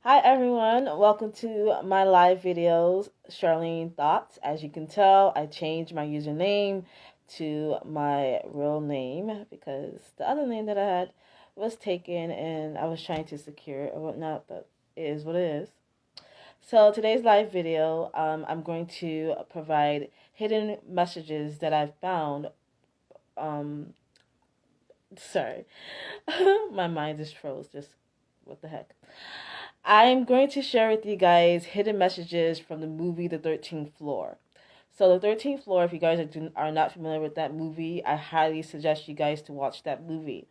Hi everyone, welcome to my live videos, Charlene Thoughts. As you can tell, I changed my username to my real name because the other name that I had was taken and I was trying to secure it or whatnot, but it is what it is. So today's live video, I'm going to provide hidden messages that I found. Um, Sorry, my mind just froze. Just what the heck. I'm going to share with you guys hidden messages from the movie The 13th Floor. So, The 13th Floor, if you guys are not familiar with that movie, I highly suggest you guys to watch that movie.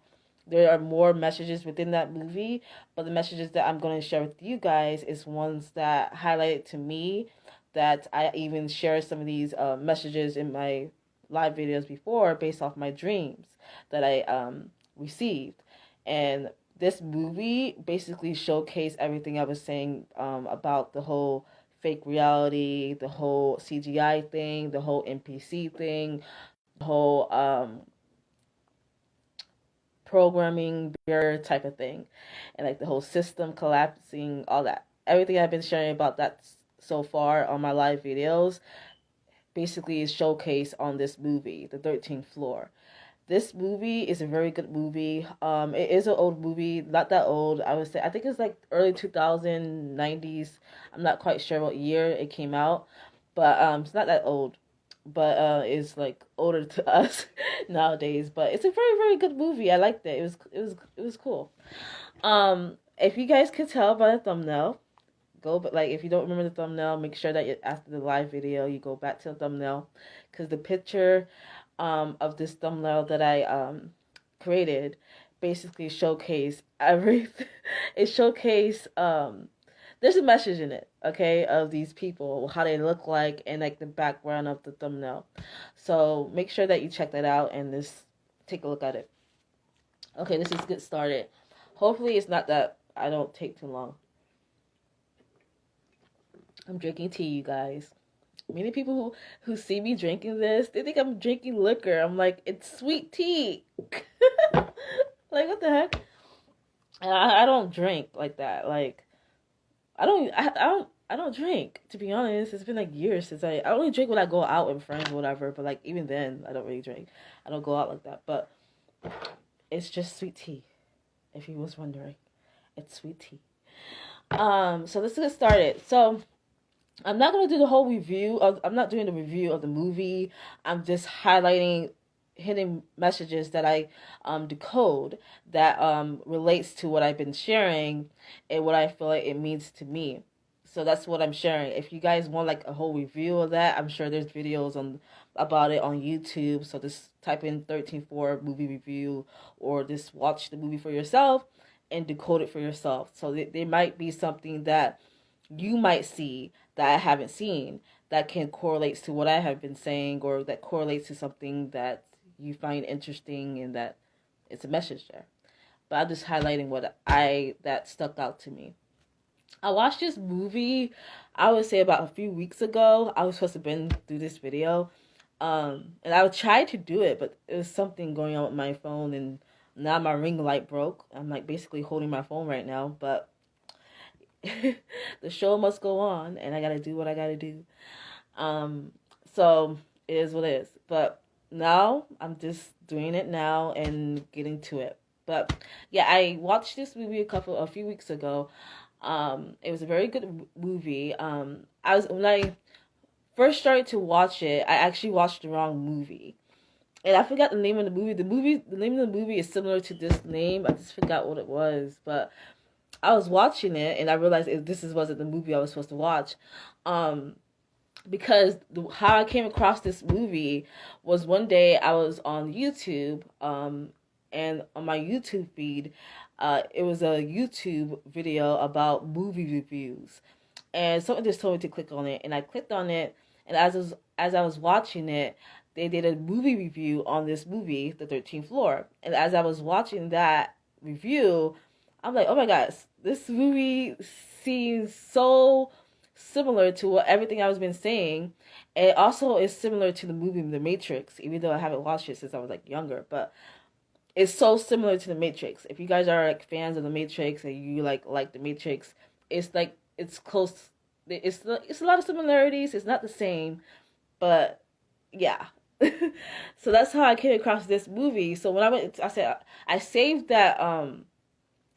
There are more messages within that movie, but the messages that I'm going to share with you guys is ones that highlighted to me, that I even shared some of these messages in my live videos before based off my dreams that I received. And this movie basically showcased everything I was saying about the whole fake reality, the whole CGI thing, the whole NPC thing, the whole programming barrier type of thing, and like the whole system collapsing, all that. Everything I've been sharing about that so far on my live videos basically is showcased on this movie, The 13th Floor. This movie is a very good movie. It is an old movie, not that old. I would say I think it's like early 2090s. I'm not quite sure what year it came out, but it's not that old. But it's like older to us nowadays. But it's a very good movie. I liked it. It was cool. If you guys could tell by the thumbnail, but like if you don't remember the thumbnail, make sure that after the live video you go back to the thumbnail, because the picture of this thumbnail that I created basically showcase everything. It showcase there's a message in it, okay, of these people, how they look like, and like the background of the thumbnail. So make sure that you check that out and just take a look at it. Okay, this is get started. Hopefully it's not that I don't take too long. I'm drinking tea, you guys. Many people who see me drinking this, they think I'm drinking liquor. I'm like, it's sweet tea. Like, what the heck? I don't drink like that. Like, I don't drink, to be honest. It's been like years since I only drink when I go out with friends or whatever, but like even then I don't really drink. I don't go out like that. But it's just sweet tea, if you was wondering. It's sweet tea. So let's get started. So I'm not gonna do the whole review of. I'm not doing the review of the movie. I'm just highlighting hidden messages that I decode that relates to what I've been sharing and what I feel like it means to me. So that's what I'm sharing. If you guys want like a whole review of that, I'm sure there's videos on about it on YouTube. So just type in 13-4 movie review, or just watch the movie for yourself and decode it for yourself. So there might be something that you might see that I haven't seen that can correlate to what I have been saying, or that correlates to something that you find interesting and that it's a message there. But I'm just highlighting what that stuck out to me. I watched this movie, I would say about a few weeks ago. I was supposed to been through this video. And I would try to do it, but there was something going on with my phone, and now my ring light broke. I'm like basically holding my phone right now, but the show must go on, and I gotta do what I gotta do. Um, so it is what it is. But now I'm just doing it now and getting to it. But yeah, I watched this movie a few weeks ago. It was a very good movie. When I first started to watch it, I actually watched the wrong movie. And I forgot the name of the movie. The name of the movie is similar to this name. I just forgot what it was, but I was watching it and I realized wasn't the movie I was supposed to watch. Because how I came across this movie was one day I was on YouTube, and on my YouTube feed, it was a YouTube video about movie reviews, and someone just told me to click on it, and I clicked on it, and as I was watching it, they did a movie review on this movie, The 13th Floor, and as I was watching that review, I'm like, oh my gosh, this movie seems so similar to everything I was been saying. And it also is similar to the movie The Matrix, even though I haven't watched it since I was like younger. But it's so similar to The Matrix. If you guys are like fans of The Matrix and you like The Matrix, it's like it's close. It's a lot of similarities. It's not the same, but yeah. So that's how I came across this movie. So when I said I saved that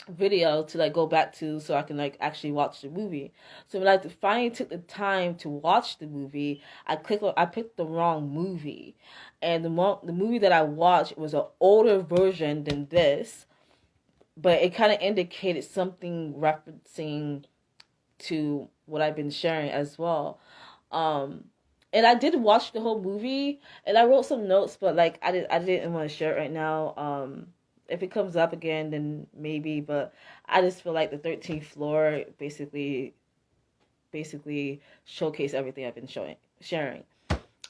video to like go back to so I can like actually watch the movie. So when I finally took the time to watch the movie, I picked the wrong movie, and the movie that I watched was an older version than this, but it kind of indicated something referencing to what I've been sharing as well. Um, and I did watch the whole movie, and I wrote some notes, but like I didn't want to share it right now. If it comes up again, then maybe. But I just feel like the 13th floor basically showcase everything I've been sharing.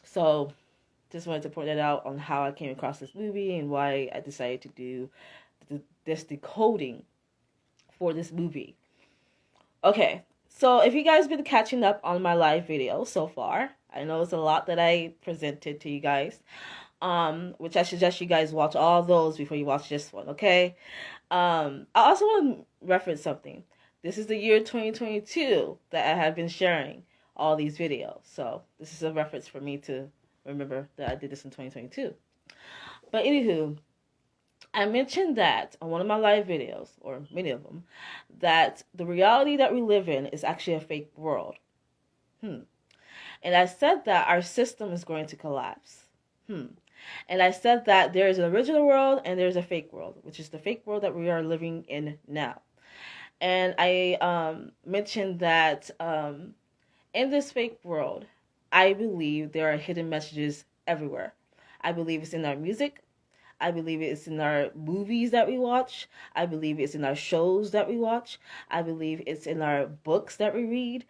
So just wanted to point that out on how I came across this movie and why I decided to do this decoding for this movie. Okay, so if you guys been catching up on my live video so far, I know it's a lot that I presented to you guys, which I suggest you guys watch all those before you watch this one, okay? I also want to reference something. This is the year 2022 that I have been sharing all these videos, so this is a reference for me to remember that I did this in 2022. But anywho, I mentioned that on one of my live videos, or many of them, that the reality that we live in is actually a fake world. And I said that our system is going to collapse. And I said that there is an original world and there's a fake world, which is the fake world that we are living in now. And I mentioned that in this fake world, I believe there are hidden messages everywhere. I believe it's in our music. I believe it's in our movies that we watch. I believe it's in our shows that we watch. I believe it's in our books that we read.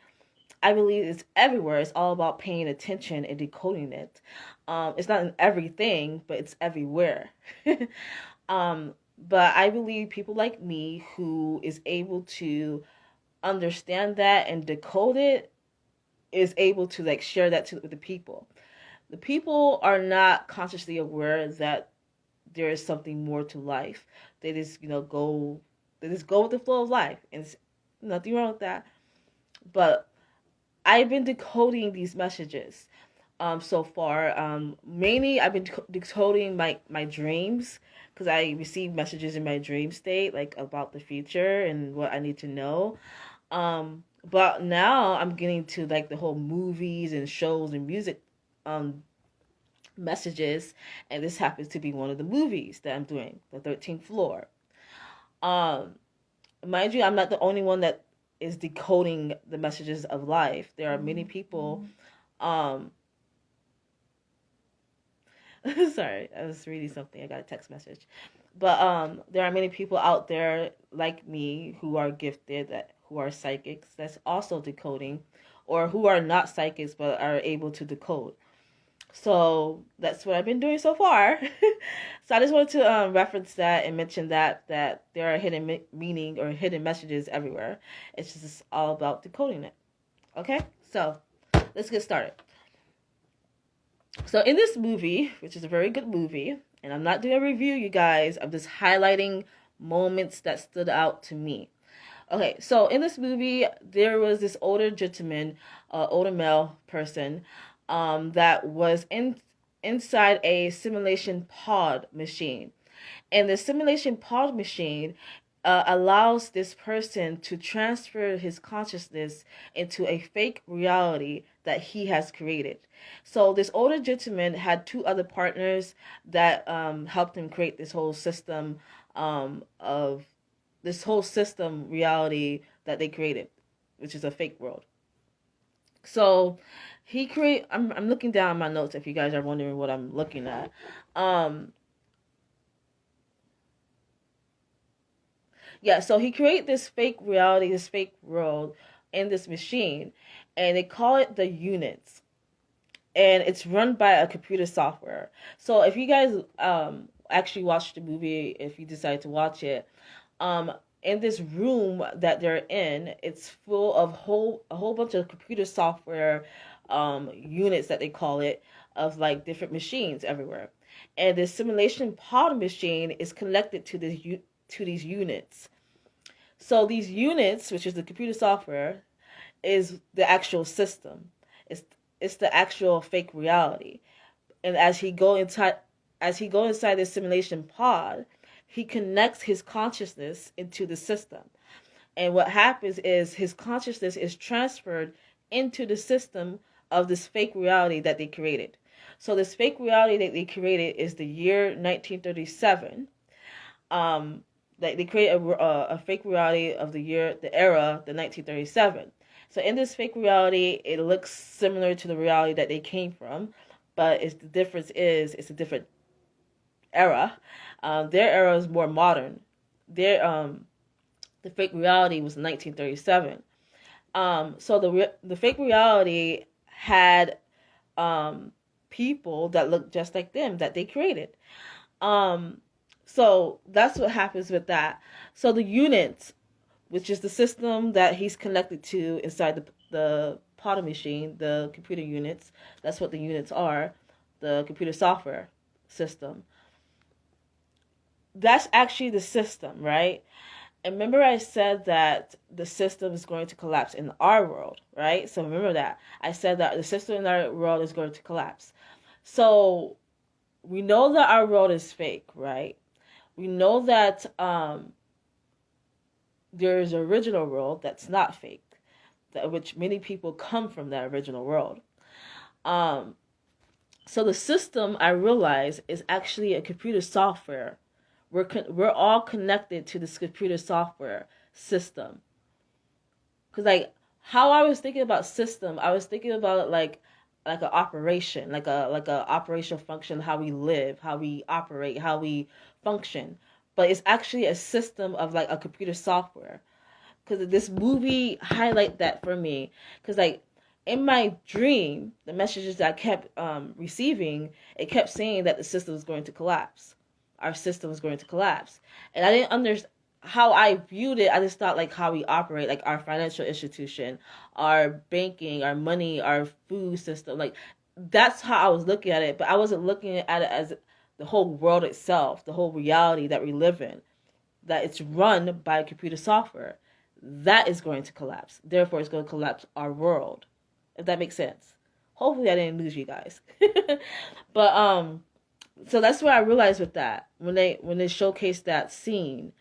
I believe it's everywhere. It's all about paying attention and decoding it. It's not in everything, but it's everywhere. But I believe people like me who is able to understand that and decode it is able to like share that with the people. The people are not consciously aware that there is something more to life. They just, go with the flow of life. And there's nothing wrong with that. But I've been decoding these messages so far. Mainly, I've been decoding my dreams because I receive messages in my dream state, like about the future and what I need to know. But now I'm getting to like the whole movies and shows and music messages, and this happens to be one of the movies that I'm doing, the 13th floor. Mind you, I'm not the only one that is decoding the messages of life. There are many people sorry, I was reading something. I got a text message. But there are many people out there like me who are gifted, who are psychics, that's also decoding, or who are not psychics but are able to decode. So that's what I've been doing so far. So I just wanted to reference that and mention that there are hidden meaning or hidden messages everywhere. It's just all about decoding it. Okay, so let's get started. So in this movie, which is a very good movie, and I'm not doing a review, you guys, I'm just highlighting moments that stood out to me. Okay, so in this movie, there was this older gentleman, older male person, that was inside a simulation pod machine. And the simulation pod machine allows this person to transfer his consciousness into a fake reality that he has created. So this older gentleman had two other partners that helped him create this whole system of this whole system reality that they created, which is a fake world. So I'm looking down my notes if you guys are wondering what I'm looking at. So he created this fake reality, this fake world in this machine, and they call it the units. And it's run by a computer software. So if you guys actually watch the movie, if you decide to watch it, in this room that they're in, it's full of a whole bunch of computer software units that they call it, of like different machines everywhere. And the simulation pod machine is connected to these units. So these units, which is the computer software, is the actual system. It's it's the actual fake reality. And as he go inside the simulation pod, he connects his consciousness into the system. And what happens is his consciousness is transferred into the system of this fake reality that they created. So this fake reality that they created is the year 1937. They create a fake reality of the era, the 1937. So in this fake reality, it looks similar to the reality that they came from, but the difference is it's a different era. Their era is more modern. The fake reality was 1937. So the fake reality had people that looked just like them that they created. So that's what happens with that. So the units, which is the system that he's connected to inside the Potter machine, the computer units, that's what the units are, the computer software system. That's actually the system, right? And remember I said that the system is going to collapse in our world, right? So remember that. I said that the system in our world is going to collapse. So we know that our world is fake, right? We know that there is an original world that's not fake, which many people come from that original world. So the system, I realize, is actually a computer software. We're all connected to this computer software system. Because like how I was thinking about system, I was thinking about it like an operation, like a operational function, how we live, how we operate, how we function. But it's actually a system of like a computer software. Because this movie highlight that for me. Because like in my dream, the messages that I kept receiving, it kept saying that the system was going to collapse. Our system was going to collapse. And I didn't understand how I viewed it. I just thought like how we operate, like our financial institution, our banking, our money, our food system. Like that's how I was looking at it. But I wasn't looking at it as the whole world itself, the whole reality that we live in, that it's run by computer software. That is going to collapse. Therefore, it's going to collapse our world. If that makes sense. Hopefully I didn't lose you guys. But so that's what I realized with that. When they showcased that scene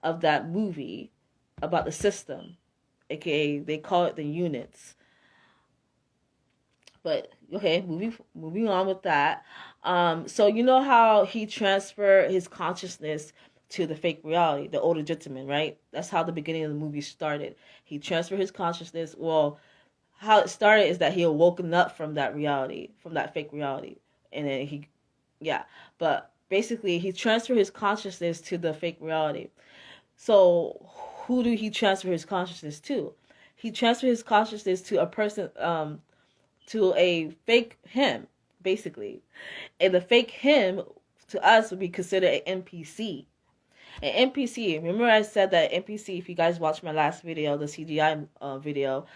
of that movie about the system, aka they call it the units. But okay, moving on with that. So you know how he transferred his consciousness to the fake reality, the older gentleman, right? That's how the beginning of the movie started. He transferred his consciousness. Well, how it started is that he had woken up from that reality, from that fake reality, and then but basically he transferred his consciousness to the fake reality. So who do he transfer his consciousness to? He transferred his consciousness to a person, to a fake him, basically. And the fake him to us would be considered an NPC. An NPC, remember I said that NPC, if you guys watched my last video, the CGI video,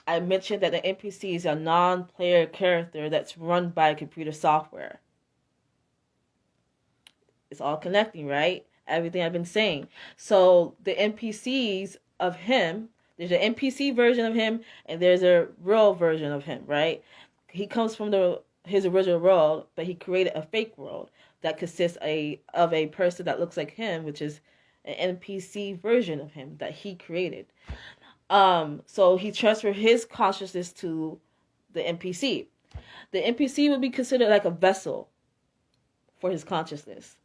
I mentioned that the NPC is a non-player character that's run by computer software. It's all connecting, right? Everything I've been saying. So the NPCs of him, there's an NPC version of him and there's a real version of him, right? He comes from his original world, but he created a fake world that consists of a person that looks like him, which is an NPC version of him that he created. So he transferred his consciousness to the NPC. The NPC would be considered like a vessel for his consciousness.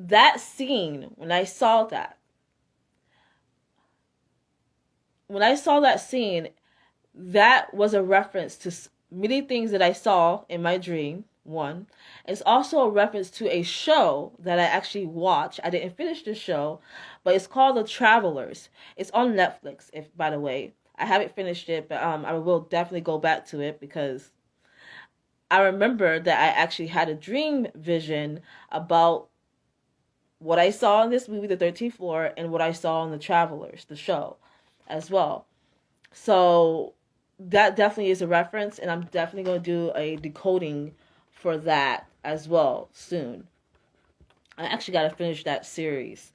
That scene, when I saw that scene, that was a reference to many things that I saw in my dream. One, it's also a reference to a show that I actually watched. I didn't finish the show, but it's called The Travelers. It's on Netflix, if by the way. I haven't finished it, but I will definitely go back to it because I remember that I actually had a dream vision about what I saw in this movie, The 13th Floor, and what I saw in The Travelers, the show, as well. So that definitely is a reference, and I'm definitely going to do a decoding for that as well soon. I actually got to finish that series.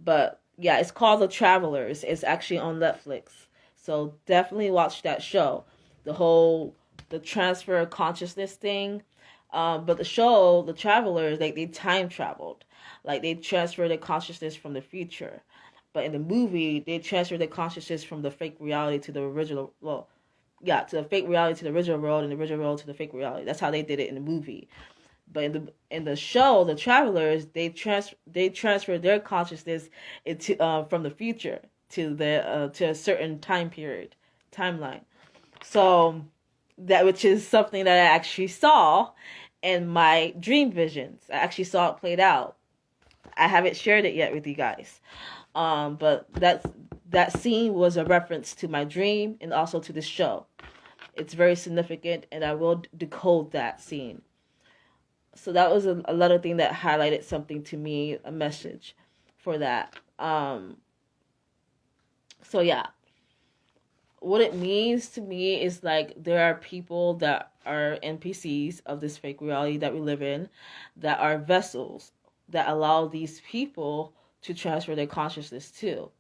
But Yeah, it's called The Travelers. It's actually on Netflix. So definitely watch that show. The whole the transfer of consciousness thing. But the show, The Travelers, like they time traveled. Like they transferred their consciousness from the future. But in the movie, they transferred their consciousness from the fake reality to the original. Well, yeah, to the fake reality to the original world, and the original world to the fake reality. That's how they did it in the movie. But in the show, The Travelers, they transferred their consciousness into from the future to a certain time period, timeline. So that which is something that I actually saw in my dream visions. I actually saw it played out. I haven't shared it yet with you guys. But that scene was a reference to my dream and also to the show. It's very significant, and I will decode that scene. So that was a little thing that highlighted something to me, a message for that. So yeah, what it means to me is like there are people that are NPCs of this fake reality that we live in, that are vessels that allow these people to transfer their consciousness to.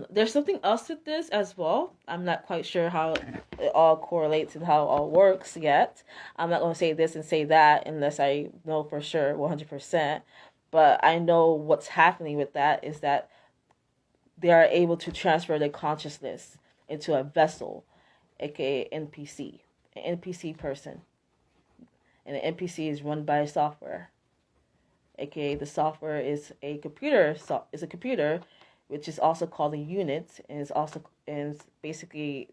There's something else with this as well. I'm not quite sure how it all correlates and how it all works yet. I'm not going to say this and say that unless I know for sure 100%. But I know what's happening with that is that they are able to transfer their consciousness into a vessel, aka NPC, an NPC person. And an NPC is run by a software, aka the software is a computer. Is a computer, which is also called a unit, and is basically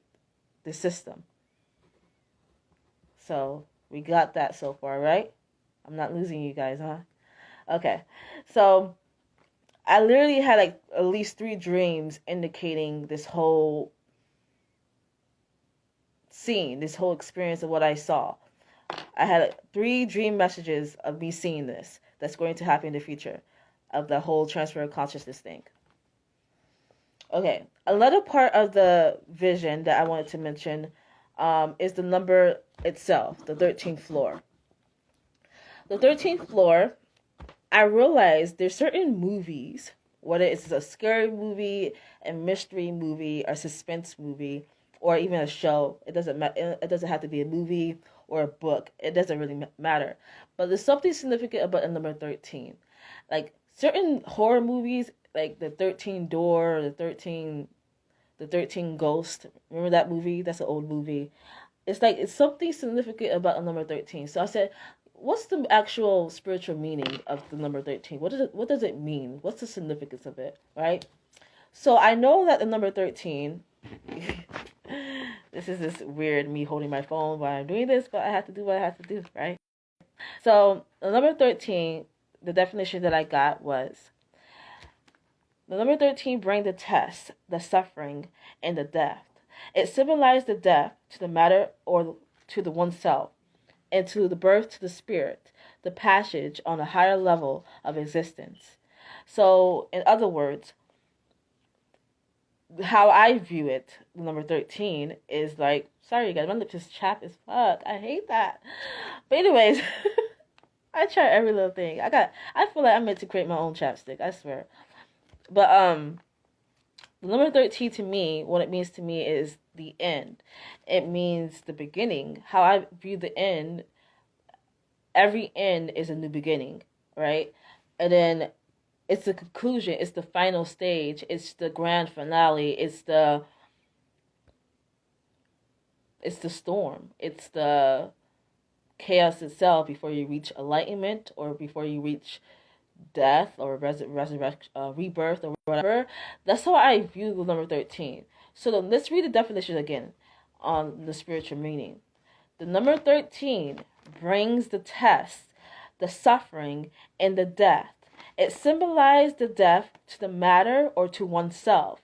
the system. So we got that so far, right? I'm not losing you guys, huh? Okay. So I literally had like at least 3 dreams indicating this whole scene, this whole experience of what I saw. I had 3 dream messages of me seeing this that's going to happen in the future of the whole transfer of consciousness thing. Okay, another part of the vision that I wanted to mention is the number itself, the 13th floor. The 13th floor, I realized there's certain movies, whether it's a scary movie, a mystery movie, a suspense movie, or even a show. It doesn't have to be a movie or a book. It doesn't really matter. But there's something significant about the number 13. Like certain horror movies, like the 13 Door, the 13 Ghost. Remember that movie? That's an old movie. It's something significant about the number 13. So I said, what's the actual spiritual meaning of the number 13? What does it mean? What's the significance of it, right? So I know that the number 13 this is this weird me holding my phone while I'm doing this, but I have to do what I have to do, right? So the number 13, the definition that I got was the number 13 brings the test, the suffering, and the death. It symbolized the death to the matter or to the oneself, and to the birth to the spirit, the passage on a higher level of existence. So, in other words, how I view it, the number 13, is like, sorry you guys, my lips is chapped as fuck. I hate that. But anyways, I try every little thing. I feel like I'm meant to create my own chapstick, I swear. But the number 13 to me, what it means to me is the end. It means the beginning. How I view the end, every end is a new beginning, right? And then it's the conclusion, it's the final stage, it's the grand finale, it's the storm, it's the chaos itself before you reach enlightenment or before you reach death or resurrection, rebirth or whatever. That's how I view the number 13. So let's read the definition again on the spiritual meaning. The number 13 brings the test, the suffering, and the death. It symbolized the death to the matter or to oneself,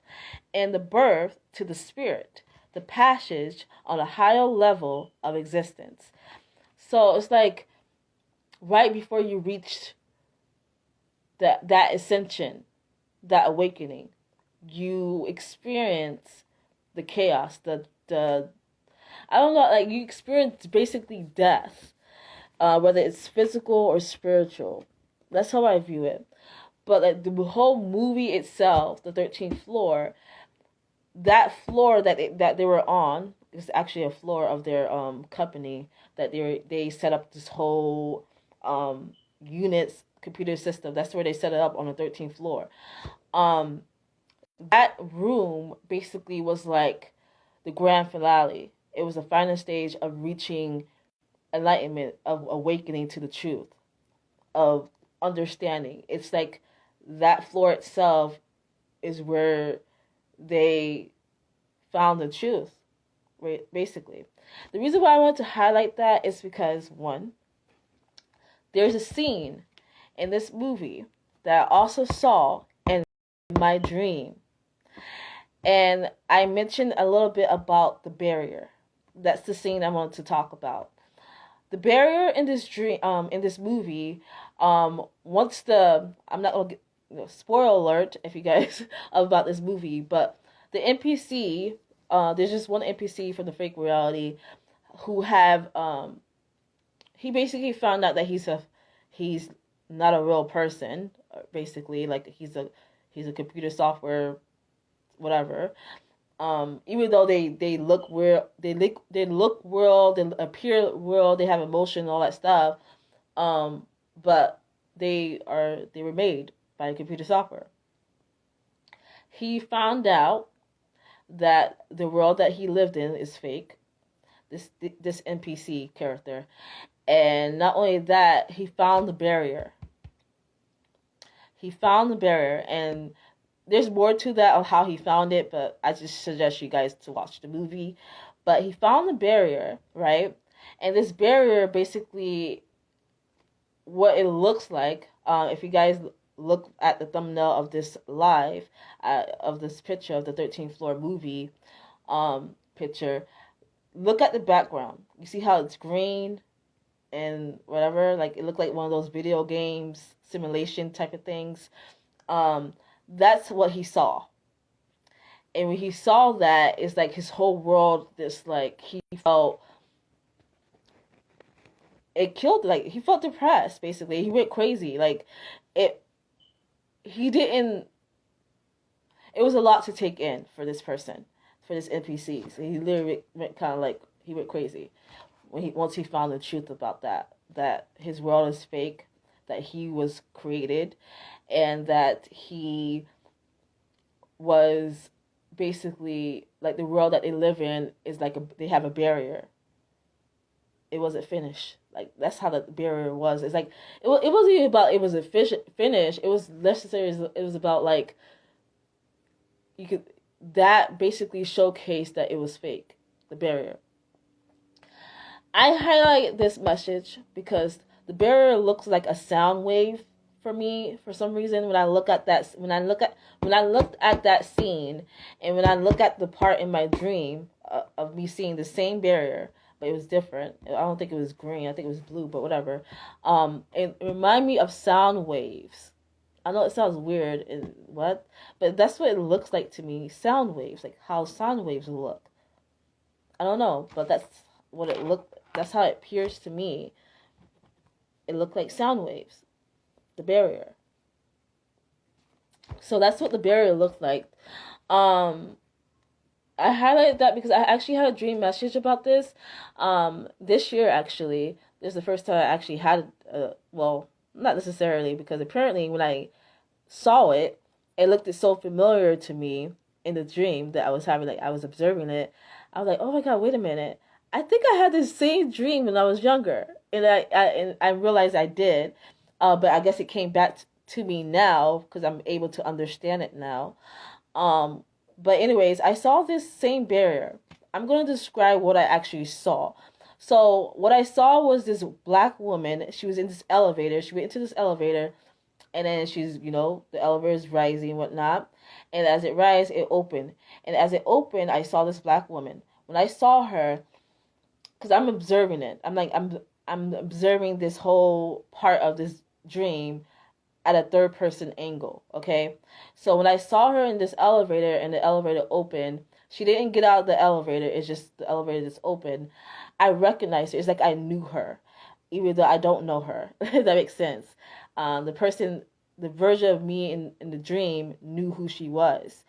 and the birth to the spirit, the passage on a higher level of existence. So it's like right before you reach that ascension, that awakening, you experience the chaos, the I don't know, like you experience basically death, whether it's physical or spiritual. That's how I view it. But like the whole movie itself, the 13th floor, that floor that they were on is actually a floor of their company that they set up this whole units computer system. That's where they set it up on the 13th floor. Um, that room basically was like the grand finale. It was the final stage of reaching enlightenment, of awakening to the truth, of understanding. It's like that floor itself is where they found the truth, right? Basically. The reason why I want to highlight that is because, one, there's a scene in this movie that I also saw in my dream. And I mentioned a little bit about the barrier. That's the scene I want to talk about. The barrier in this dream, in this movie, once I'm not gonna get, spoiler alert if you guys about this movie, but the NPC, there's just one NPC from the fake reality who he basically found out that he's not a real person, basically, like he's a computer software, whatever. Even though they look real, they look real, they appear real, they have emotion, all that stuff. But they were made by computer software. He found out that the world that he lived in is fake. This NPC character, and not only that, he found the barrier. He found the barrier, and there's more to that of how he found it, but I just suggest you guys to watch the movie. But he found the barrier, right? And this barrier, basically, what it looks like, if you guys look at the thumbnail of this live, of this picture of the 13th floor movie picture, look at the background. You see how it's green and whatever? Like, it looked like one of those video games, simulation type of things. That's what he saw. And when he saw that, it's like his whole world, this, like, he felt, it killed, like, he felt depressed, basically. He went crazy. Like, he didn't, it was a lot to take in for this person, for this NPC. So he literally went kind of like, he went crazy once he found the truth about that his world is fake, that he was created, and that he was basically, like, the world that they live in is like they have a barrier. It wasn't finished. Like, that's how the barrier was. It's like it wasn't even about it was a finish. It was necessary. It was about, like, you could, that basically showcased that it was fake, the barrier. I highlight this message because the barrier looks like a sound wave for me for some reason. When I looked at that scene, and when I look at the part in my dream of me seeing the same barrier, but it was different. I don't think it was green. I think it was blue, but whatever. It reminded me of sound waves. I know it sounds weird and what, but that's what it looks like to me. Sound waves, like how sound waves look. I don't know, but that's what it looked. That's how it appears to me. It looked like sound waves, the barrier. So that's what the barrier looked like. I highlighted that because I actually had a dream message about this. This year, actually, this is the first time I actually had, well, not necessarily, because apparently when I saw it, it looked so familiar to me in the dream that I was having, like, I was observing it. I was like, oh my God, wait a minute. I think I had this same dream when I was younger. And I realized I did. But I guess it came back to me now because I'm able to understand it now. But anyways, I saw this same barrier. I'm going to describe what I actually saw. So what I saw was this black woman. She was in this elevator. She went into this elevator, and then she's, the elevator is rising and whatnot. And as it rised, it opened. And as it opened, I saw this black woman. When I saw her, because I'm observing it, I'm observing this whole part of this dream at a third person angle, okay? So when I saw her in this elevator and the elevator opened, she didn't get out of the elevator, it's just the elevator that's open. I recognized her. It's like I knew her, even though I don't know her. If that makes sense. The person the version of me in the dream knew who she was.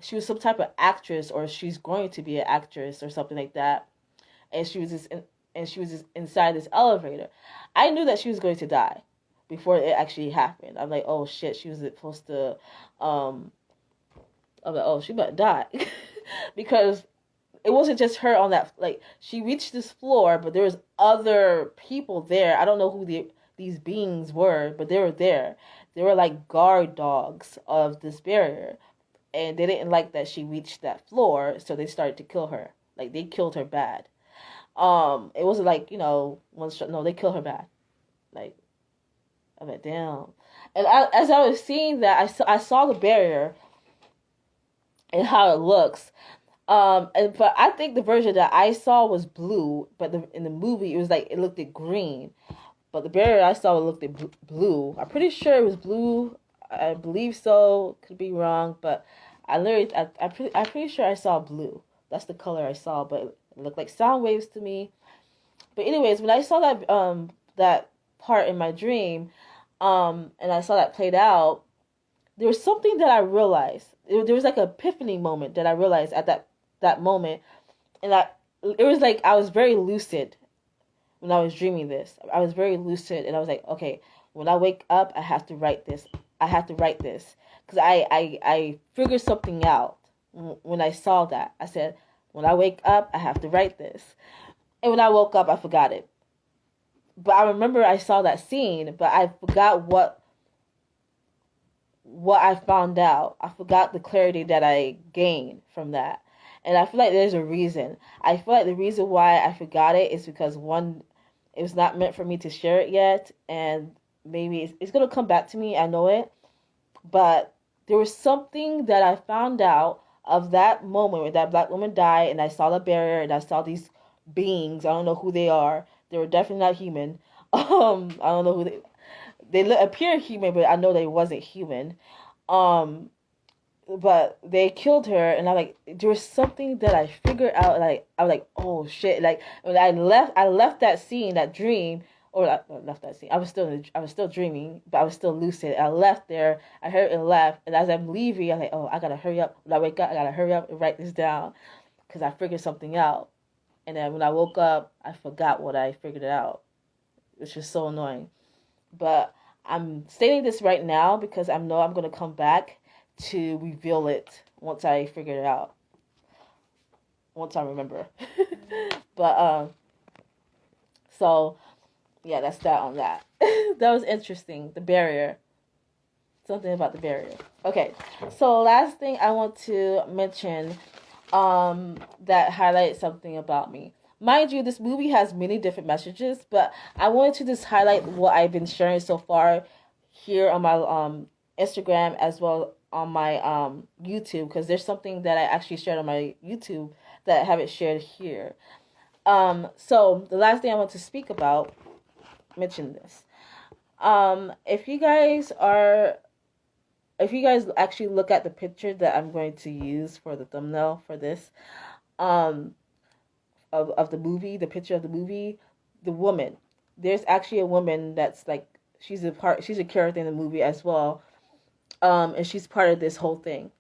She was some type of actress, or she's going to be an actress or something like that. And she was just inside this elevator. I knew that she was going to die before it actually happened. I'm like, oh shit, she was supposed to. I'm like, oh, she might die because it wasn't just her on that. Like, she reached this floor, but there was other people there. I don't know who these beings were, but they were there. They were like guard dogs of this barrier, and they didn't like that she reached that floor, so they started to kill her. Like, they killed her bad. It wasn't like, one shot. No, they killed her bad. Like, I'm like, damn. And as I was seeing that, I saw the barrier and how it looks. But I think the version that I saw was blue, but in the movie it was like it looked at green. But the barrier I saw looked at blue. I'm pretty sure it was blue. I believe so. Could be wrong, but I'm pretty sure I saw blue. That's the color I saw, but it looked like sound waves to me. But anyways, when I saw that part in my dream, and I saw that played out, there was something that I realized. There was like an epiphany moment that I realized at that moment, and it was like I was very lucid when I was dreaming this. I was very lucid, and I was like, okay, when I wake up, I have to write this. I have to write this because I figured something out when I saw that. I said, when I wake up, I have to write this, and when I woke up, I forgot it. But I remember I saw that scene, but I forgot what I found out. I forgot the clarity that I gained from that. And I feel like there's a reason. I feel like the reason why I forgot it is because, one, it was not meant for me to share it yet, and maybe it's going to come back to me, I know it. But there was something that I found out of that moment where that black woman died, and I saw the barrier, and I saw these beings. I don't know who they are. They were definitely not human. I don't know who they appear human, but I know they wasn't human. But they killed her, and there was something that I figured out. Like, I was like, oh shit! Like, when I left that scene, that dream, or I left that scene. I was still dreaming, but I was still lucid. I left there. I heard and left, and as I'm leaving, I'm like, oh, I gotta hurry up. When I wake up, I gotta hurry up and write this down, because I figured something out. And then when I woke up, I forgot what I figured out, which was so annoying. But I'm stating this right now because I know I'm going to come back to reveal it once I figure it out. Once I remember. But, so, yeah, that's that on that. That was interesting. The barrier. Something about the barrier. Okay, so last thing I want to mention that highlights something about me. Mind you, this movie has many different messages, but I wanted to just highlight what I've been sharing so far here on my Instagram as well on my YouTube, because there's something that I actually shared on my YouTube that I haven't shared here. So the last thing I want to speak about, mention this. If you guys actually look at the picture that I'm going to use for the thumbnail for this, of the movie, the picture of the movie, the woman, there's actually a woman that's like, she's a character in the movie as well, and she's part of this whole thing.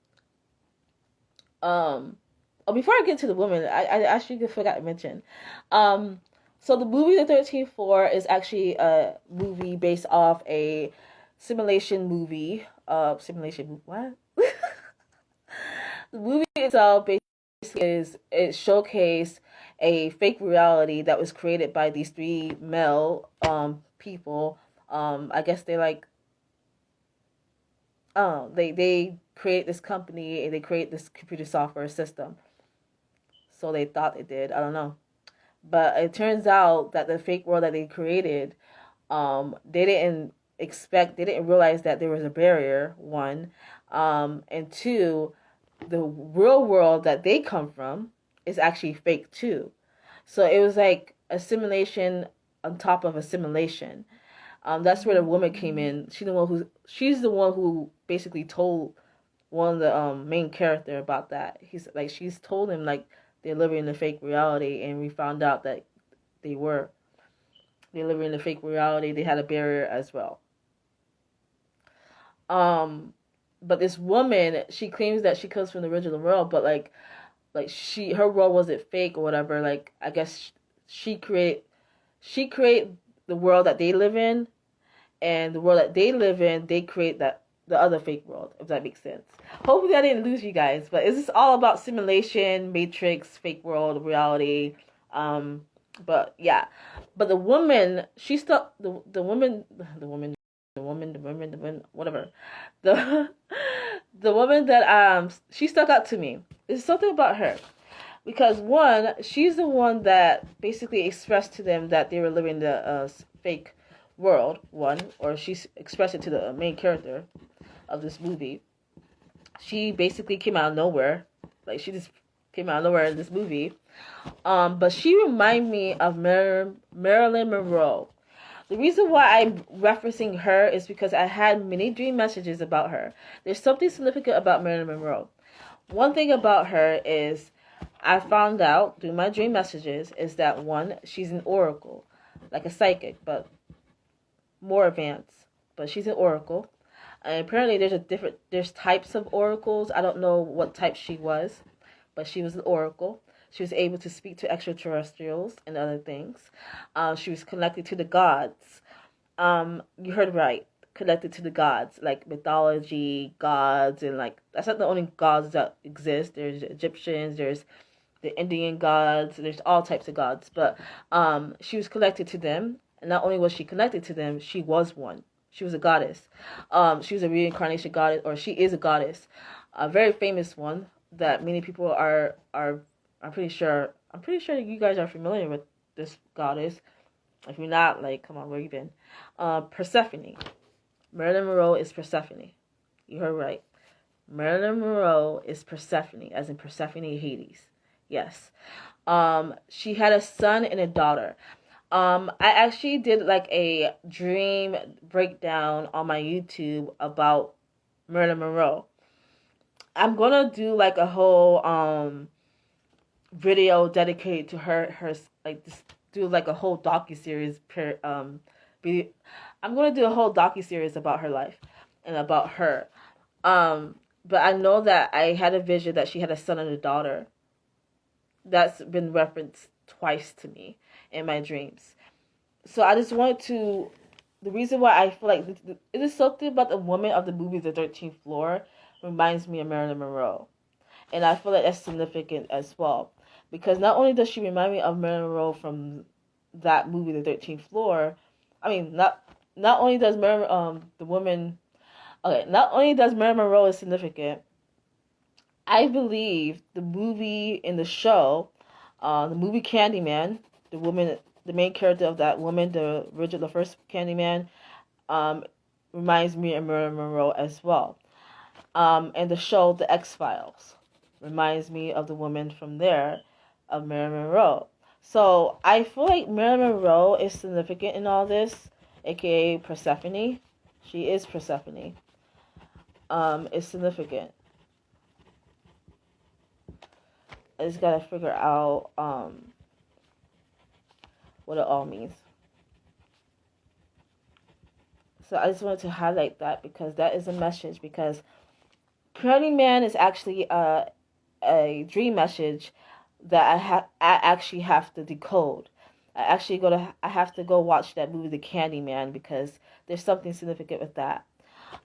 Before I get to the woman, I actually forgot to mention, so the movie The 13th Floor is actually a movie based off a simulation movie. What? The movie itself basically it showcased a fake reality that was created by these three male people. I guess they like they create this company and they create this computer software system. So they thought they did. I don't know. But it turns out that the fake world that they created, they didn't realize that there was a barrier, one. And two, the real world that they come from is actually fake too. So it was like a simulation on top of a simulation. That's where the woman came in. She's the one who basically told one of the main character about that. She's told him like they're living in a fake reality, and we found out that they living in a fake reality. They had a barrier as well. But this woman, she claims that she comes from the original world, but like her world wasn't fake or whatever. Like I guess she create the world that they live in, and the world that they live in, they create that the other fake world, if that makes sense. Hopefully I didn't lose you guys, but it's just all about simulation, matrix, fake world, reality. But yeah, but the woman, she stuck the woman, whatever, the the woman that she stuck out to me. There's something about her because one, she's the one that basically expressed to them that they were living the fake world. One, or she expressed it to the main character of this movie. She basically came out of nowhere, like she just came out of nowhere in this movie. But she reminded me of Marilyn Monroe. The reason why I'm referencing her is because I had many dream messages about her. There's something significant about Marilyn Monroe. One thing about her is I found out through my dream messages is that one, she's an oracle, like a psychic, but more advanced. But she's an oracle. And apparently there's types of oracles. I don't know what type she was, but she was an oracle. She was able to speak to extraterrestrials and other things. She was connected to the gods. You heard right. Connected to the gods, like mythology, gods, and like that's not the only gods that exist. There's Egyptians, there's the Indian gods, there's all types of gods. But she was connected to them. And not only was she connected to them, she was one. She was a goddess. She was a reincarnation goddess, or she is a goddess, a very famous one that many people are. I'm pretty sure you guys are familiar with this goddess. If you're not, like, come on, where you been? Persephone. Marilyn Monroe is Persephone. You heard right. Marilyn Monroe is Persephone, as in Persephone, Hades. Yes. She had a son and a daughter. I actually did like a dream breakdown on my YouTube about Marilyn Monroe. I'm gonna do like a whole video dedicated to her like this, do like a whole docuseries I'm gonna do a whole docuseries about her life and about her. But I know that I had a vision that she had a son and a daughter. That's been referenced twice to me in my dreams. So I just wanted to, the reason why I feel like it is something about the woman of the movie The 13th Floor reminds me of Marilyn Monroe. And I feel like that's significant as well. Because not only does she remind me of Marilyn Monroe from that movie The 13th Floor, I mean, not only does Marilyn, not only does Marilyn Monroe is significant, I believe the movie in the show, the movie Candyman, the main character of that woman, the first Candyman, reminds me of Marilyn Monroe as well. And the show The X-Files reminds me of the woman from there, of Marilyn Monroe. So I feel like Marilyn Monroe is significant in all this, aka Persephone. She is Persephone. It's significant. I just gotta figure out what it all means. So I just wanted to highlight that because that is a message. Because Candyman is actually a dream message that I actually have to decode. I have to go watch that movie, The Candyman, because there's something significant with that.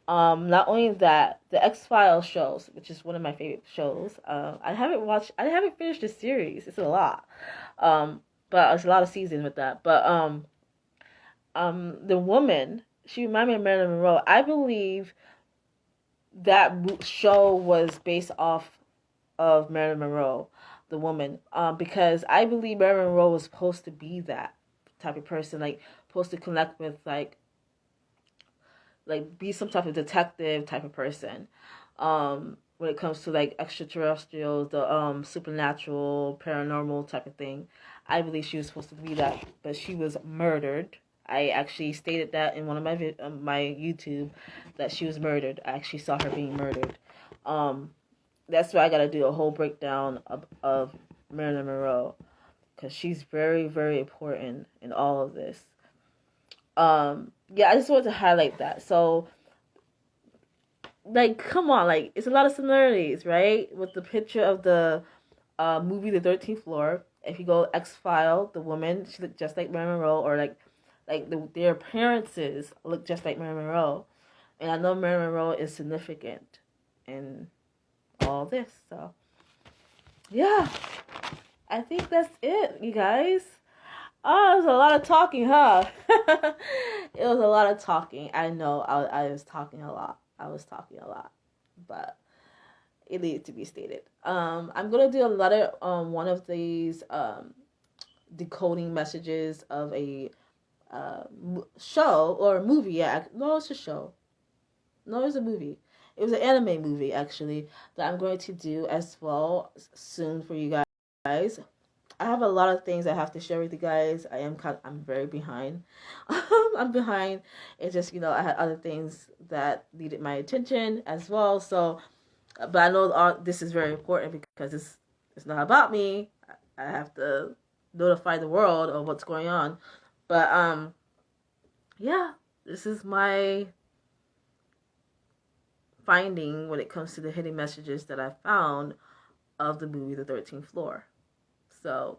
Not only that, the X-Files shows, which is one of my favorite shows. I haven't finished the series. It's a lot. But there's a lot of seasons with that. But the woman, she reminded me of Marilyn Monroe. I believe that show was based off of Marilyn Monroe, the woman, because I believe Marilyn Monroe was supposed to be that type of person, like supposed to connect with like be some type of detective type of person. When it comes to like extraterrestrials, the supernatural, paranormal type of thing, I believe she was supposed to be that, but she was murdered. I actually stated that in one of my YouTube, that she was murdered. I actually saw her being murdered. That's why I gotta do a whole breakdown of Marilyn Monroe, because she's very, very important in all of this. Yeah, I just wanted to highlight that. So like, come on, like, it's a lot of similarities, right? With the picture of the movie The 13th Floor. If you go X-File, the woman, she looked just like Marilyn Monroe, or their appearances look just like Marilyn Monroe. And I know Marilyn Monroe is significant in all this. So, yeah, I think that's it, you guys. Oh, it was a lot of talking, huh? It was a lot of talking. I know I was talking a lot. But it needed to be stated. I'm gonna do another one of these decoding messages of a show or a movie. Yeah, no, it's a show. No, it's a movie. It was an anime movie actually that I'm going to do as well soon for you guys. I have a lot of things I have to share with you guys. I'm very behind. I'm behind. It's just, I had other things that needed my attention as well. So, but I know this is very important because it's not about me. I have to notify the world of what's going on. But yeah, this is my finding when it comes to the hidden messages that I found of the movie The 13th Floor. So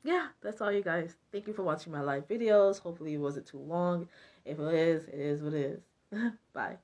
yeah, that's all, you guys. Thank you for watching my live videos. Hopefully it wasn't too long. If it is what it is. Bye.